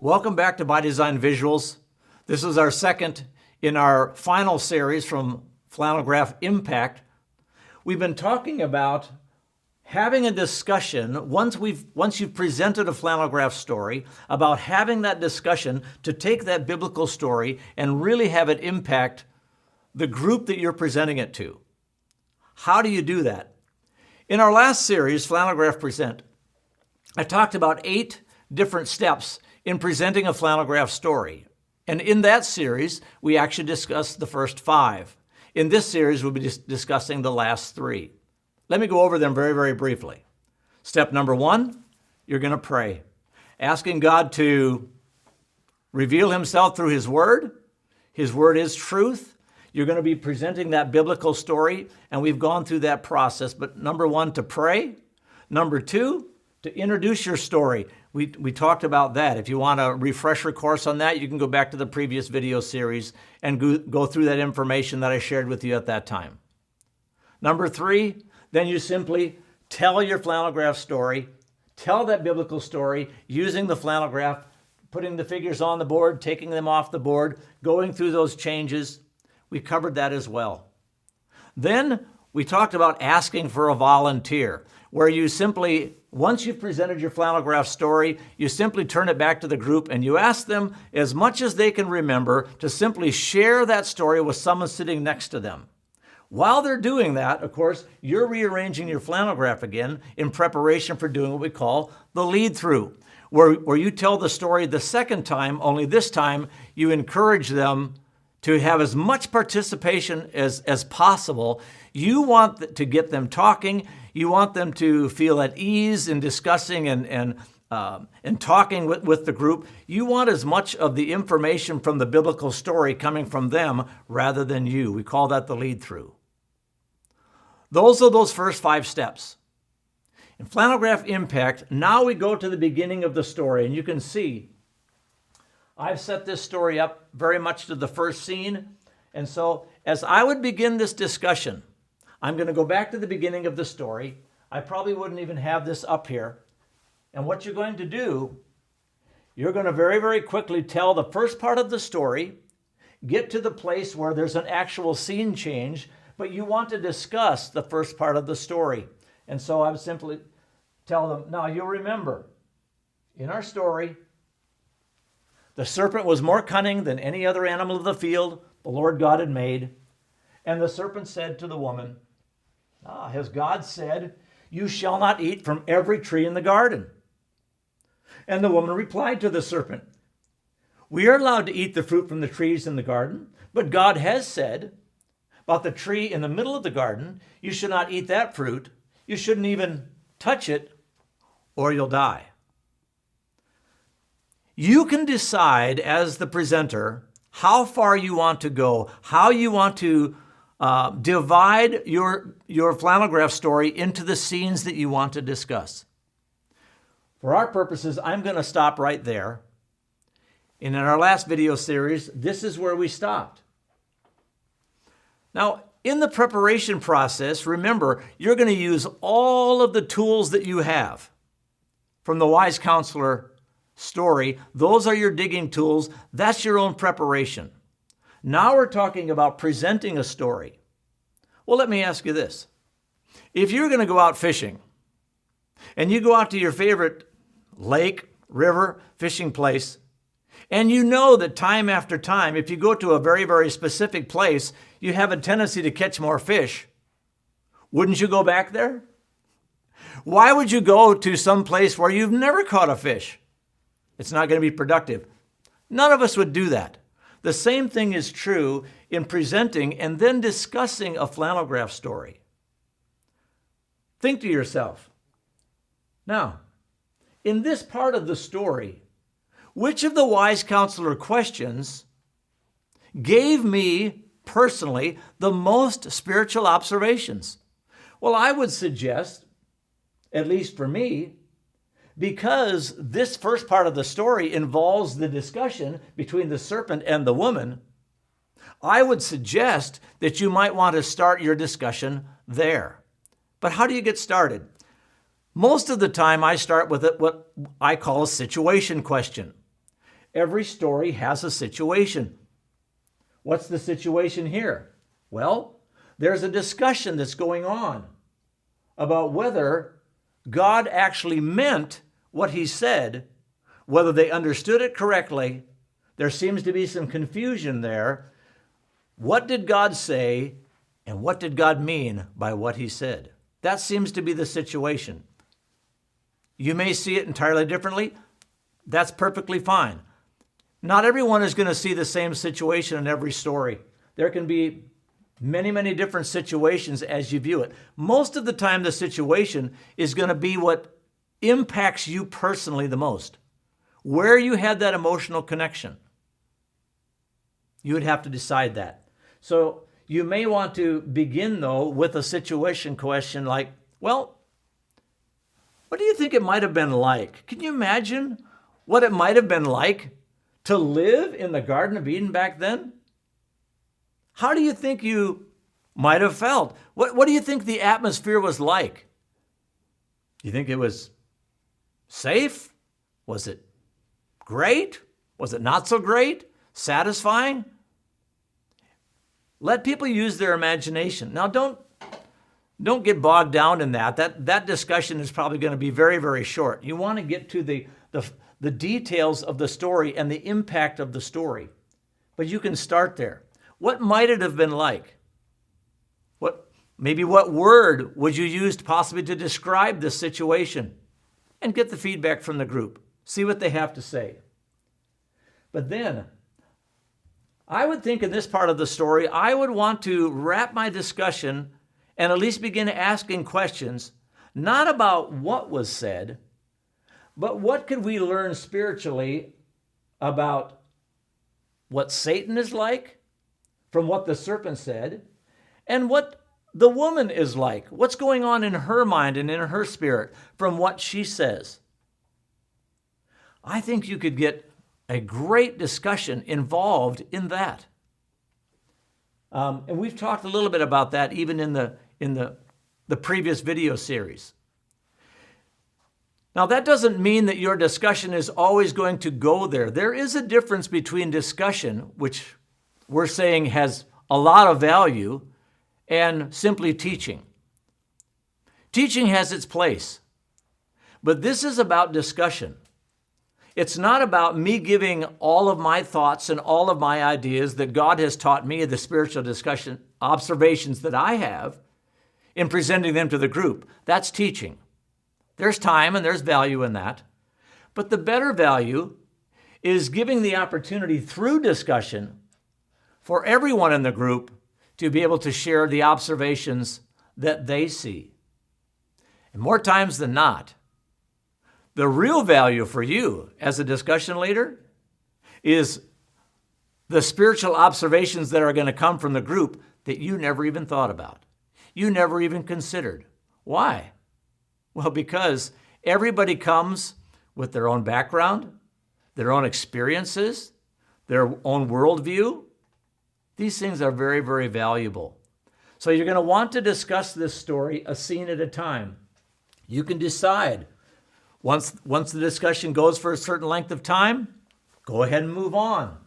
Welcome back to By Design Visuals. This is our second in our final series from Flannelgraph Impact. We've been talking about having a discussion once you've presented a flannelgraph story, about having that discussion to take that biblical story and really have it impact the group that you're presenting it to. How do you do that? In our last series, Flannelgraph Present, I talked about 8 different steps in presenting a flannelgraph story. And in that series, we actually discussed the first 5. In this series, we'll be discussing the last 3. Let me go over them very, very briefly. Step number 1, you're going to pray, asking God to reveal himself through his word. His word is truth. You're going to be presenting that biblical story, and we've gone through that process. But number 1, to pray. Number 2, to introduce your story. We talked about that. If you want a refresher course on that, you can go back to the previous video series and go through that information that I shared with you at that time. Number 3, then you simply tell your flannelgraph story, tell that biblical story using the flannelgraph, putting the figures on the board, taking them off the board, going through those changes. We covered that as well. Then we talked about asking for a volunteer, where you simply, once you've presented your flannelgraph story, you simply turn it back to the group and you ask them, as much as they can remember, to simply share that story with someone sitting next to them. While they're doing that, of course, you're rearranging your flannelgraph again in preparation for doing what we call the lead-through, where you tell the story the second time, only this time you encourage them to have as much participation as possible. You want to get them talking. You want them to feel at ease in discussing and talking with the group. You want as much of the information from the biblical story coming from them rather than you. We call that the lead-through. Those are those first 5 steps. In Flannelgraph Impact, now we go to the beginning of the story, and you can see I've set this story up very much to the first scene. And so as I would begin this discussion, I'm going to go back to the beginning of the story. I probably wouldn't even have this up here. And what you're going to do, you're going to very, very quickly tell the first part of the story, get to the place where there's an actual scene change, but you want to discuss the first part of the story. And so I would simply tell them, now you'll remember, in our story, the serpent was more cunning than any other animal of the field the Lord God had made. And the serpent said to the woman, has God said, you shall not eat from every tree in the garden? And the woman replied to the serpent, we are allowed to eat the fruit from the trees in the garden, but God has said, about the tree in the middle of the garden, you should not eat that fruit. You shouldn't even touch it, or you'll die. You can decide as the presenter how far you want to go, how you want to divide your flannelgraph story into the scenes that you want to discuss. For our purposes, I'm going to stop right there. And in our last video series, this is where we stopped. Now, in the preparation process, remember, you're going to use all of the tools that you have from the Wise Counsellor story. Those are your digging tools. That's your own preparation. Now we're talking about presenting a story. Well, let me ask you this. If you're going to go out fishing and you go out to your favorite lake, river, fishing place, and you know that time after time, if you go to a very, very specific place, you have a tendency to catch more fish, wouldn't you go back there? Why would you go to some place where you've never caught a fish? It's not going to be productive. None of us would do that. The same thing is true in presenting and then discussing a flannelgraph story. Think to yourself, now, in this part of the story, which of the Wise Counsellor questions gave me personally the most spiritual observations? Well, I would suggest, at least for me, because this first part of the story involves the discussion between the serpent and the woman, I would suggest that you might want to start your discussion there. But how do you get started? Most of the time I start with what I call a situation question. Every story has a situation. What's the situation here? Well, there's a discussion that's going on about whether God actually meant what he said, whether they understood it correctly. There seems to be some confusion there. What did God say, and what did God mean by what he said? That seems to be the situation. You may see it entirely differently. That's perfectly fine. Not everyone is going to see the same situation in every story. There can be many, many different situations as you view it. Most of the time, the situation is going to be what impacts you personally the most. Where you had that emotional connection. You would have to decide that. So you may want to begin, though, with a situation question like, well, what do you think it might have been like? Can you imagine what it might have been like to live in the Garden of Eden back then? How do you think you might have felt? What do you think the atmosphere was like? You think it was safe? Was it great? Was it not so great? Satisfying? Let people use their imagination. Now, don't get bogged down in that. That discussion is probably going to be very, very short. You want to get to the details of the story and the impact of the story. But you can start there. What might it have been like? Maybe what word would you use possibly to describe this situation? And get the feedback from the group. See what they have to say. But then, I would think in this part of the story, I would want to wrap my discussion and at least begin asking questions, not about what was said, but what could we learn spiritually about what Satan is like from what the serpent said, and what the woman is like, what's going on in her mind and in her spirit from what she says. I think you could get a great discussion involved in that. And we've talked a little bit about that even in the previous video series. Now, that doesn't mean that your discussion is always going to go there. There is a difference between discussion, which we're saying has a lot of value, and simply teaching. Teaching has its place, but this is about discussion. It's not about me giving all of my thoughts and all of my ideas that God has taught me, the spiritual discussion observations that I have, in presenting them to the group. That's teaching. There's time and there's value in that. But the better value is giving the opportunity through discussion for everyone in the group to be able to share the observations that they see. And more times than not, the real value for you as a discussion leader is the spiritual observations that are going to come from the group that you never even thought about. You never even considered. Why? Well, because everybody comes with their own background, their own experiences, their own worldview. These things are very, very valuable. So you're going to want to discuss this story a scene at a time. You can decide. Once the discussion goes for a certain length of time, go ahead and move on.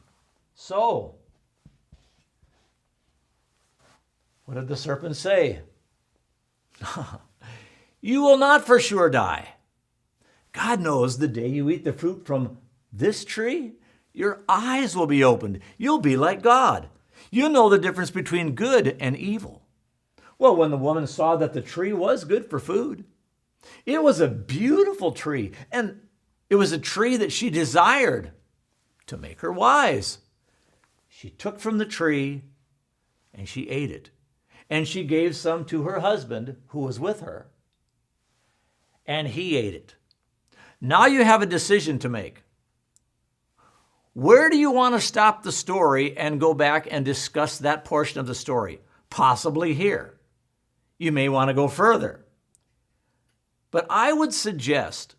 So, what did the serpent say? You will not for sure die. God knows the day you eat the fruit from this tree, your eyes will be opened. You'll be like God. You'll know the difference between good and evil. Well, when the woman saw that the tree was good for food, it was a beautiful tree, and it was a tree that she desired to make her wise. She took from the tree and she ate it, and she gave some to her husband who was with her, and he ate it. Now you have a decision to make. Where do you want to stop the story and go back and discuss that portion of the story? Possibly here. You may want to go further. But I would suggest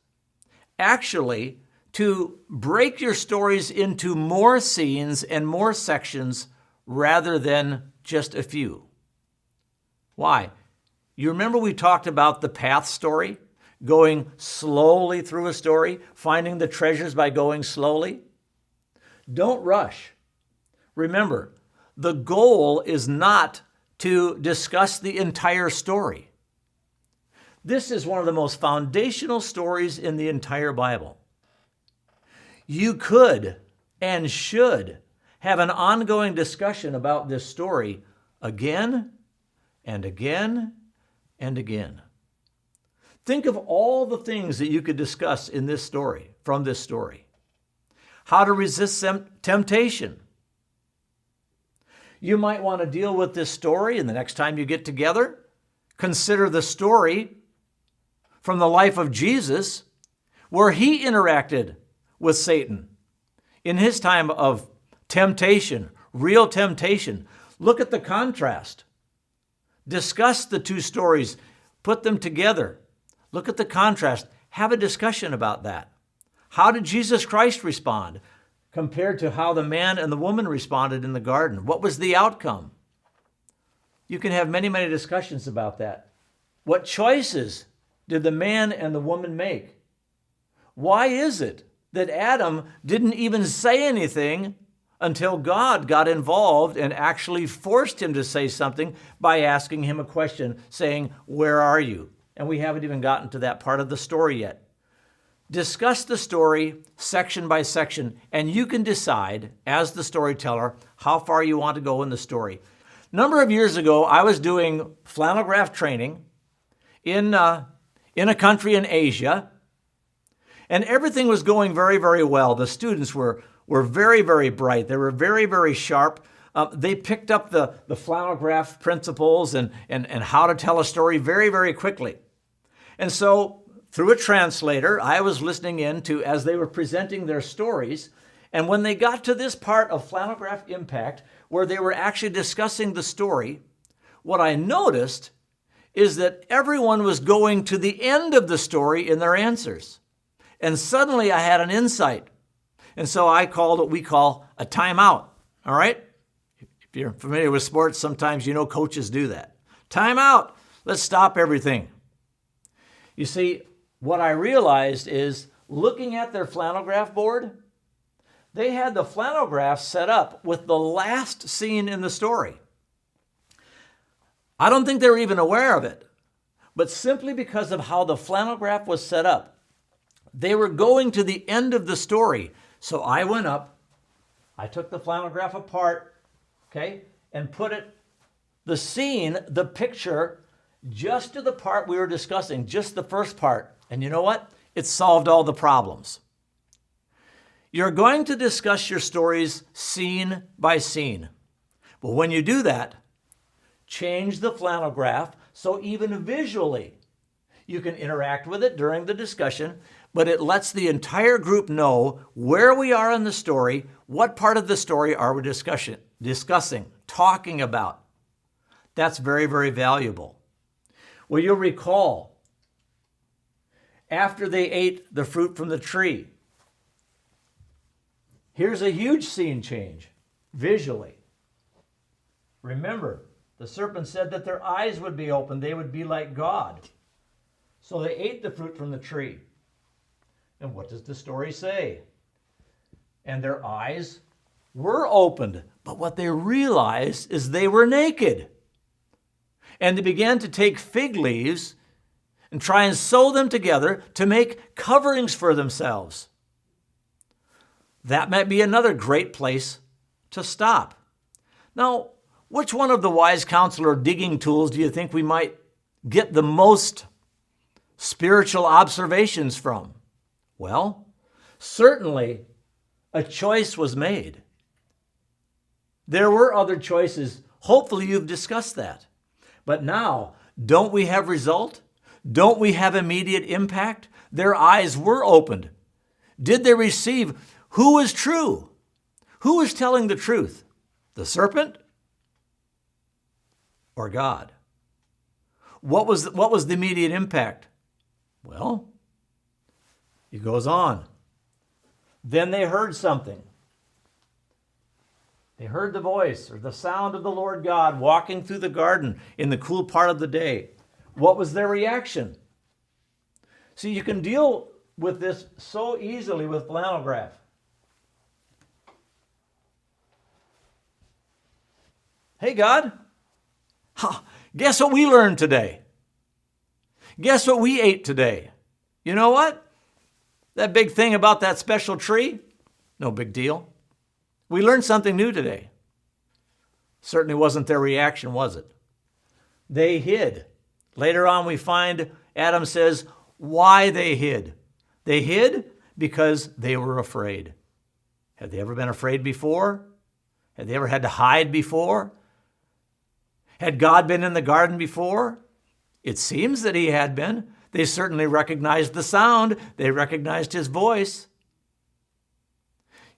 actually to break your stories into more scenes and more sections rather than just a few. Why? You remember we talked about the path story, going slowly through a story, finding the treasures by going slowly? Don't rush. Remember, the goal is not to discuss the entire story. This is one of the most foundational stories in the entire Bible. You could and should have an ongoing discussion about this story again and again and again. Think of all the things that you could discuss in this story, from this story. How to resist temptation. You might want to deal with this story, and the next time you get together, consider the story from the life of Jesus, where he interacted with Satan in his time of temptation, real temptation. Look at the contrast. Discuss the two stories, put them together. Look at the contrast. Have a discussion about that. How did Jesus Christ respond compared to how the man and the woman responded in the garden? What was the outcome? You can have many, many discussions about that. What choices did the man and the woman make? Why is it that Adam didn't even say anything until God got involved and actually forced him to say something by asking him a question, saying, "Where are you?" And we haven't even gotten to that part of the story yet. Discuss the story section by section, and you can decide, as the storyteller, how far you want to go in the story. A number of years ago, I was doing flannelgraph training in a country in Asia, and everything was going very, very well. The students were very, very bright. They were very, very sharp. They picked up the flannelgraph principles and how to tell a story very, very quickly. And so through a translator, I was listening in to as they were presenting their stories. And when they got to this part of Flannelgraph Impact, where they were actually discussing the story, what I noticed is that everyone was going to the end of the story in their answers. And suddenly I had an insight. And so I called what we call a timeout. All right? If you're familiar with sports, sometimes you know coaches do that. Timeout. Let's stop everything. You see, what I realized is looking at their flannelgraph board, they had the flannelgraph set up with the last scene in the story. I don't think they were even aware of it, but simply because of how the flannelgraph was set up, they were going to the end of the story. So I went up, I took the flannelgraph apart, okay, and put it, the scene, the picture, just to the part we were discussing, just the first part. And you know what? It solved all the problems. You're going to discuss your stories scene by scene. But when you do that, change the flannelgraph so even visually you can interact with it during the discussion, but it lets the entire group know where we are in the story, what part of the story are we discussing, talking about. That's very, very valuable. Well, you'll recall, after they ate the fruit from the tree, here's a huge scene change, visually. Remember, the serpent said that their eyes would be opened, they would be like God. So they ate the fruit from the tree. And what does the story say? And their eyes were opened, but what they realized is they were naked. And they began to take fig leaves and try and sew them together to make coverings for themselves. That might be another great place to stop. Now, which one of the Wise Counsellor digging tools do you think we might get the most spiritual observations from? Well, certainly a choice was made. There were other choices. Hopefully you've discussed that. But now, don't we have result? Don't we have immediate impact? Their eyes were opened. Did they receive who is true? Who is telling the truth? The serpent or God? What was the immediate impact? Well, he goes on. Then they heard something. They heard the voice or the sound of the Lord God walking through the garden in the cool part of the day. What was their reaction? See, you can deal with this so easily with flannelgraph. Hey, God, guess what we learned today? Guess what we ate today? You know what? That big thing about that special tree? No big deal. We learned something new today. Certainly wasn't their reaction, was it? They hid. Later on, we find Adam says why they hid. They hid because they were afraid. Had they ever been afraid before? Had they ever had to hide before? Had God been in the garden before? It seems that he had been. They certainly recognized the sound. They recognized his voice.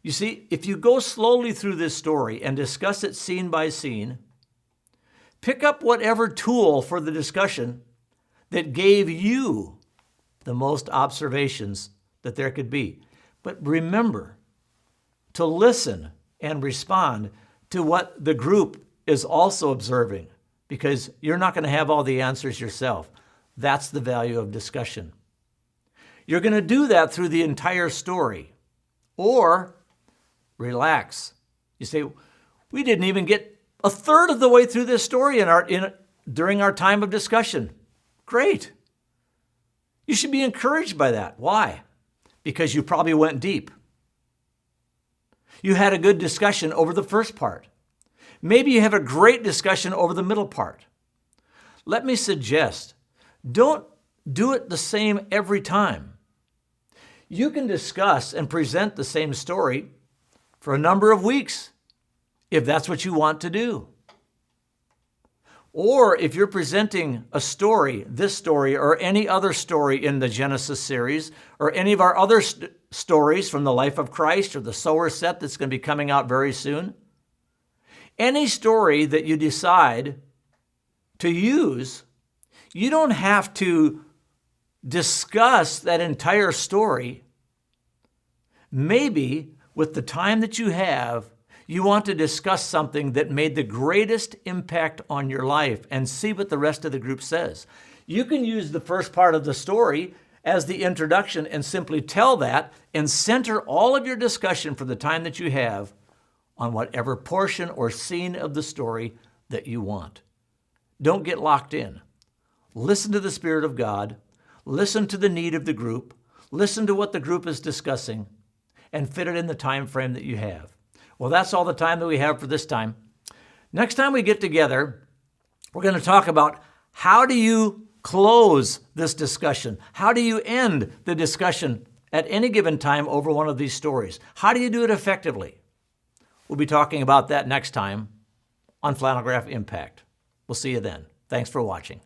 You see, if you go slowly through this story and discuss it scene by scene, pick up whatever tool for the discussion that gave you the most observations that there could be. But remember to listen and respond to what the group is also observing, because you're not going to have all the answers yourself. That's the value of discussion. You're going to do that through the entire story. Or relax. You say, we didn't even get a third of the way through this story during our time of discussion. Great. You should be encouraged by that. Why? Because you probably went deep. You had a good discussion over the first part. Maybe you have a great discussion over the middle part. Let me suggest, don't do it the same every time. You can discuss and present the same story for a number of weeks, if that's what you want to do. Or if you're presenting a story, this story or any other story in the Genesis series, or any of our other stories from the life of Christ or the sower set that's going to be coming out very soon, any story that you decide to use, you don't have to discuss that entire story. Maybe with the time that you have, you want to discuss something that made the greatest impact on your life and see what the rest of the group says. You can use the first part of the story as the introduction and simply tell that and center all of your discussion for the time that you have on whatever portion or scene of the story that you want. Don't get locked in. Listen to the Spirit of God. Listen to the need of the group. Listen to what the group is discussing and fit it in the time frame that you have. Well, that's all the time that we have for this time. Next time we get together, we're going to talk about how do you close this discussion? How do you end the discussion at any given time over one of these stories? How do you do it effectively? We'll be talking about that next time on Flannelgraph Impact. We'll see you then. Thanks for watching.